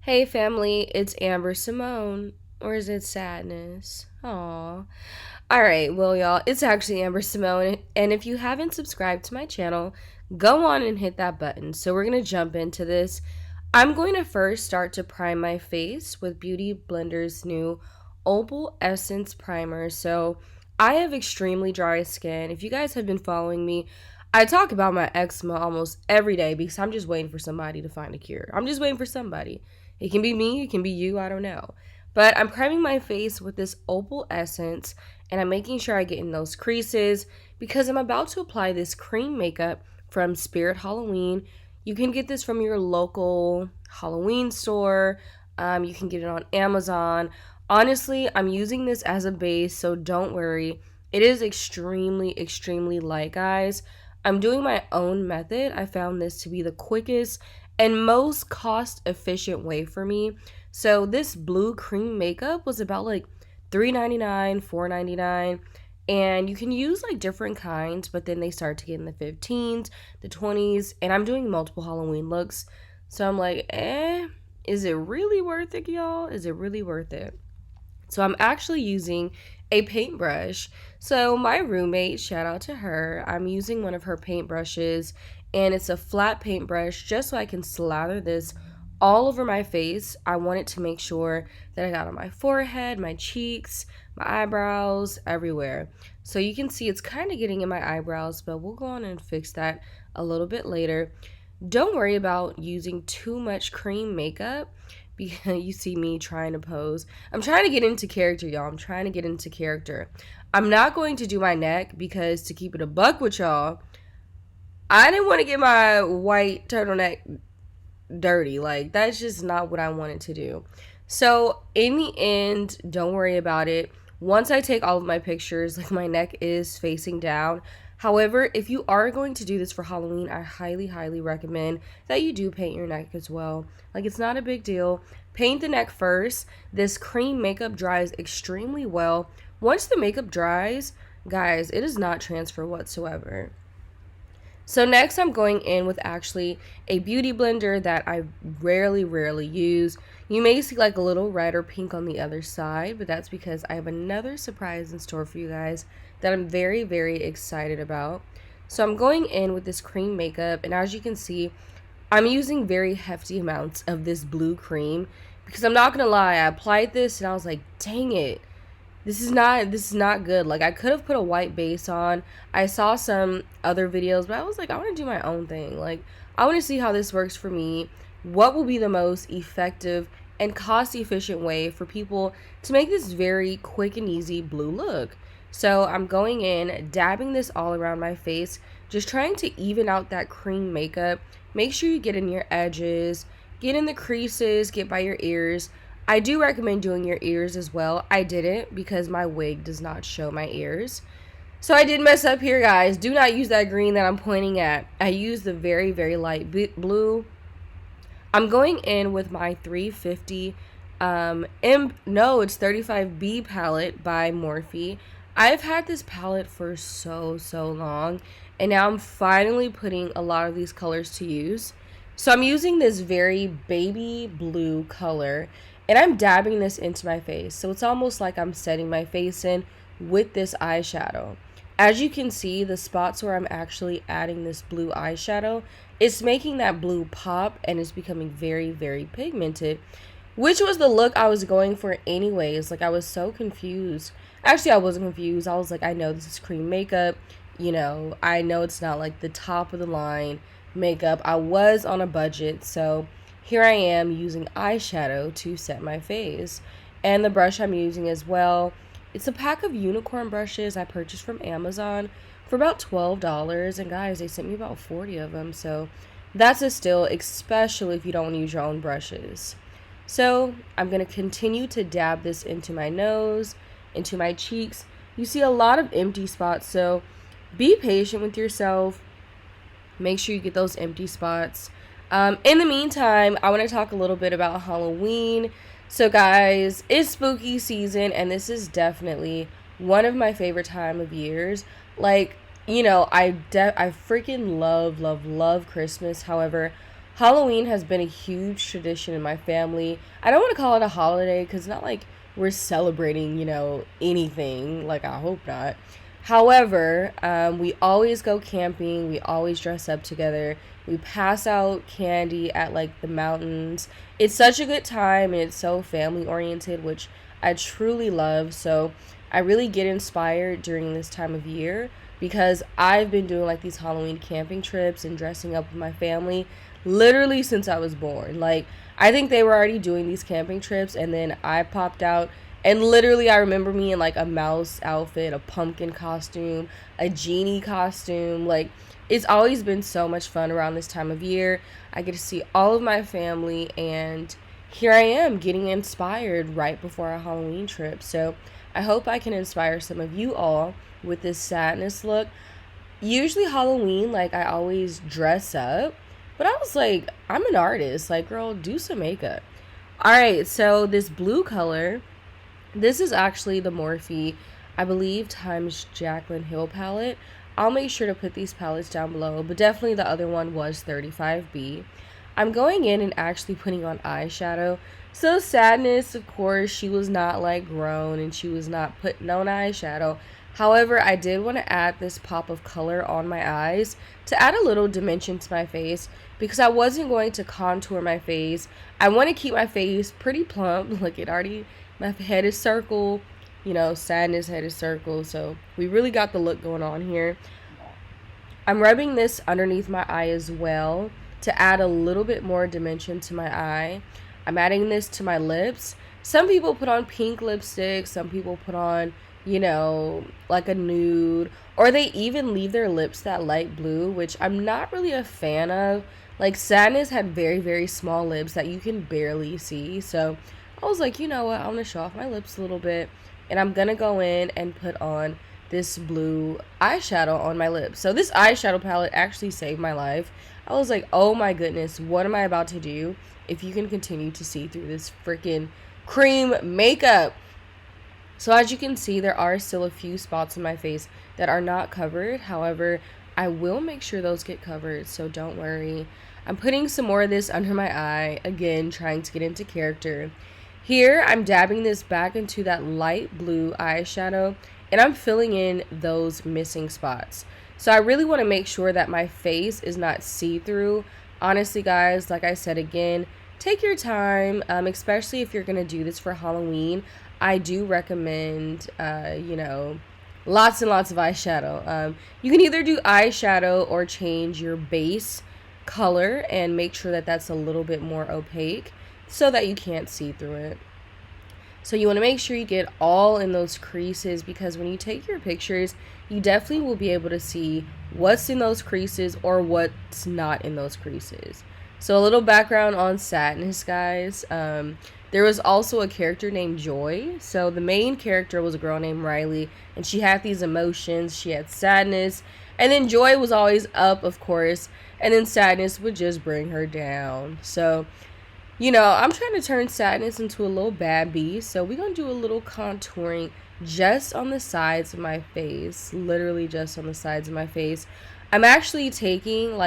Hey family, it's Amber Symone. Or is it sadness? Aw. Alright, well, y'all, it's actually Amber Symone. And if you haven't subscribed to my channel, go on and hit that button. So we're going to jump into this. I'm going to first start to prime my face with Beauty Blender's new Opal Essence Primer. So I have extremely dry skin. If you guys have been following me, I talk about my eczema almost every day because I'm just waiting for somebody to find a cure. I'm just waiting for somebody. It can be me, it can be you, I don't know. But I'm priming my face with this Opal Essence, and I'm making sure I get in those creases because I'm about to apply this cream makeup from Spirit Halloween. You can get this from your local Halloween store. You can get it on Amazon. Honestly, I'm using this as a base, so don't worry. It is extremely, extremely light, guys. I'm doing my own method. I found this to be the quickest and most cost efficient way for me. So this blue cream makeup was about like $3.99, $4.99, and you can use like different kinds, but then they start to get in the 15s, the 20s, and I'm doing multiple Halloween looks. So I'm like, is it really worth it, y'all? Is it really worth it? So I'm actually using a paintbrush. So my roommate, shout out to her, I'm using one of her paintbrushes, and it's a flat paintbrush just so I can slather this all over my face. I wanted to make sure that I got on my forehead, my cheeks, my eyebrows, everywhere. So you can see it's kind of getting in my eyebrows, but we'll go on and fix that a little bit later. Don't worry about using too much cream makeup because you see me trying to pose. I'm trying to get into character, y'all. I'm trying to get into character. I'm not going to do my neck because, to keep it a buck with y'all, I didn't want to get my white turtleneck dirty. Like, that's just not what I wanted to do. So in the end, don't worry about it. Once I take all of my pictures, like, my neck is facing down. However, if you are going to do this for Halloween, I highly, highly recommend that you do paint your neck as well. Like, it's not a big deal. Paint the neck first. This cream makeup dries extremely well. Once the makeup dries, guys, it does not transfer whatsoever. So next I'm going in with actually a beauty blender that I rarely use. You may see like a little red or pink on the other side, but that's because I have another surprise in store for you guys that I'm very, very excited about. So I'm going in with this cream makeup, and as you can see, I'm using very hefty amounts of this blue cream because I'm not gonna lie, I applied this and I was like, dang it. This is not good. Like, I could have put a white base on. I saw some other videos, but I was like, I want to do my own thing. Like, I want to see how this works for me. What will be the most effective and cost efficient way for people to make this very quick and easy blue look? So I'm going in, dabbing this all around my face, just trying to even out that cream makeup. Make sure you get in your edges, get in the creases, get by your ears. I do recommend doing your ears as well. I didn't because my wig does not show my ears. So I did mess up here, guys. Do not use that green that I'm pointing at. I used the very, very light blue. I'm going in with my 350 it's 35B palette by Morphe. I've had this palette for so long, and now I'm finally putting a lot of these colors to use. So I'm using this very baby blue color, and I'm dabbing this into my face. So it's almost like I'm setting my face in with this eyeshadow. As you can see, the spots where I'm actually adding this blue eyeshadow, it's making that blue pop, and it's becoming very, very pigmented, which was the look I was going for anyways. Like, I was so confused. Actually, I wasn't confused. I was like, I know this is cream makeup. You know, I know it's not like the top of the line makeup. I was on a budget, so here I am using eyeshadow to set my face. And the brush I'm using as well, it's a pack of unicorn brushes I purchased from Amazon for about $12. And guys, they sent me about 40 of them. So that's a steal, especially if you don't use your own brushes. So I'm going to continue to dab this into my nose, into my cheeks. You see a lot of empty spots, so be patient with yourself. Make sure you get those empty spots. In the meantime, I want to talk a little bit about Halloween. So guys, it's spooky season, and this is definitely one of my favorite time of years. Like, I freaking love Christmas. However, Halloween has been a huge tradition in my family. I don't want to call it a holiday because it's not like we're celebrating, anything. Like, I hope not. However, we always go camping. We always dress up together. We pass out candy at like the mountains. It's such a good time and it's so family oriented, which I truly love. So I really get inspired during this time of year because I've been doing like these Halloween camping trips and dressing up with my family literally since I was born. Like, I think they were already doing these camping trips and then I popped out and literally I remember me in like a mouse outfit, a pumpkin costume, a genie costume. Like, it's always been so much fun around this time of year. I get to see all of my family and here I am getting inspired right before our Halloween trip. So I hope I can inspire some of you all with this sadness look. Usually Halloween, like, I always dress up, but I was like, I'm an artist. Like, girl, do some makeup. All right, so this blue color, this is actually the Morphe, I believe, times Jaclyn Hill palette. I'll make sure to put these palettes down below, but definitely the other one was 35B. I'm going in and actually putting on eyeshadow. So Sadness, of course, she was not like grown and she was not putting on eyeshadow. However, I did want to add this pop of color on my eyes to add a little dimension to my face because I wasn't going to contour my face. I want to keep my face pretty plump. Look, my head is circle. Sadness head is circle. So we really got the look going on here. I'm rubbing this underneath my eye as well to add a little bit more dimension to my eye. I'm adding this to my lips. Some people put on pink lipstick. Some people put on, like a nude. Or they even leave their lips that light blue, which I'm not really a fan of. Like, Sadness had very, very small lips that you can barely see. So I was like, you know what? I want to show off my lips a little bit. And I'm going to go in and put on this blue eyeshadow on my lips. So this eyeshadow palette actually saved my life. I was like, oh my goodness, what am I about to do if you can continue to see through this freaking cream makeup? So as you can see, there are still a few spots in my face that are not covered. However, I will make sure those get covered, so don't worry. I'm putting some more of this under my eye, again, trying to get into character. Here, I'm dabbing this back into that light blue eyeshadow, and I'm filling in those missing spots. So I really want to make sure that my face is not see-through. Honestly, guys, like I said again, take your time, especially if you're going to do this for Halloween. I do recommend, lots and lots of eyeshadow. You can either do eyeshadow or change your base color and make sure that that's a little bit more opaque so that you can't see through it. So you want to make sure you get all in those creases because when you take your pictures, you definitely will be able to see what's in those creases or what's not in those creases. So a little background on Sadness, guys. There was also a character named Joy. So the main character was a girl named Riley, and she had these emotions. She had sadness, and then Joy was always up, of course, and then Sadness would just bring her down. So, I'm trying to turn Sadness into a little bad bee, so we're going to do a little contouring just on the sides of my face, literally just on the sides of my face. I'm actually taking,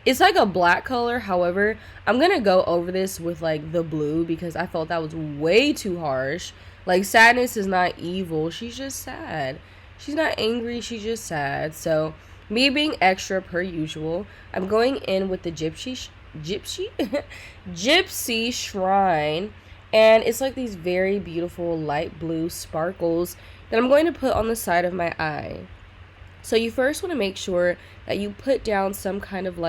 it's like a black color. However, I'm going to go over this with, the blue because I felt that was way too harsh. Sadness is not evil. She's just sad. She's not angry. She's just sad. So, me being extra per usual, I'm going in with the Gypsy Shrine. And it's like these very beautiful light blue sparkles that I'm going to put on the side of my eye. So you first want to make sure that you put down some kind of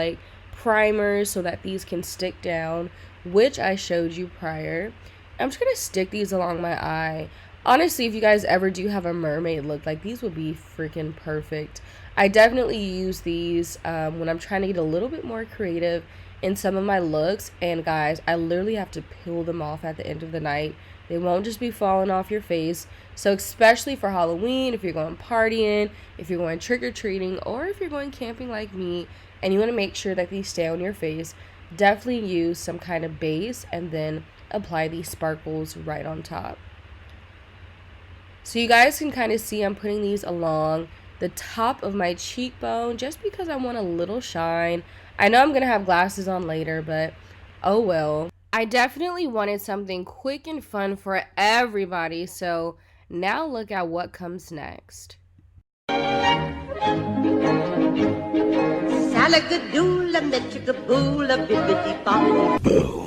primer so that these can stick down, which I showed you prior. I'm just going to stick these along my eye. Honestly, if you guys ever do have a mermaid look, these would be freaking perfect. I definitely use these when I'm trying to get a little bit more creative in some of my looks. And guys, I literally have to peel them off at the end of the night. They won't just be falling off your face. So especially for Halloween, if you're going partying, if you're going trick-or-treating, or if you're going camping like me, and you want to make sure that these stay on your face, definitely use some kind of base and then apply these sparkles right on top. So you guys can kind of see I'm putting these along the top of my cheekbone just because I want a little shine. I know I'm gonna have glasses on later, but oh well. I definitely wanted something quick and fun for everybody, so now look at what comes next. Salagadoola, metricaboola, bibbidi bobbidi boo.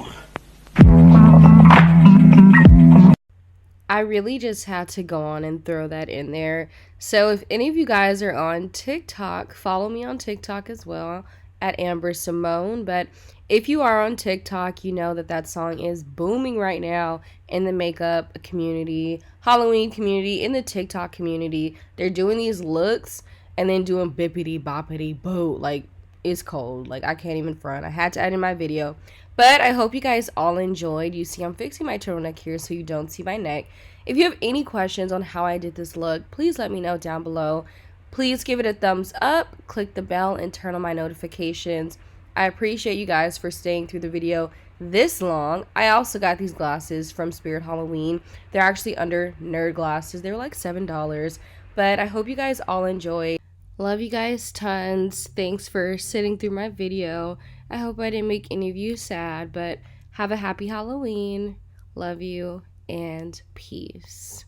I really just had to go on and throw that in there. So if any of you guys are on TikTok, follow me on TikTok as well at Amber Symone. But if you are on TikTok, you know that that song is booming right now in the makeup community, Halloween community, in the TikTok community. They're doing these looks and then doing bippity boppity boo. Like, it's cold. Like, I can't even front. I had to add in my video. But I hope you guys all enjoyed. You see, I'm fixing my turtleneck here so you don't see my neck. If you have any questions on how I did this look, please let me know down below. Please give it a thumbs up, click the bell, and turn on my notifications. I appreciate you guys for staying through the video this long. I also got these glasses from Spirit Halloween. They're actually under nerd glasses. They were like $7. But I hope you guys all enjoyed. Love you guys tons. Thanks for sitting through my video. I hope I didn't make any of you sad, but have a happy Halloween. Love you and peace.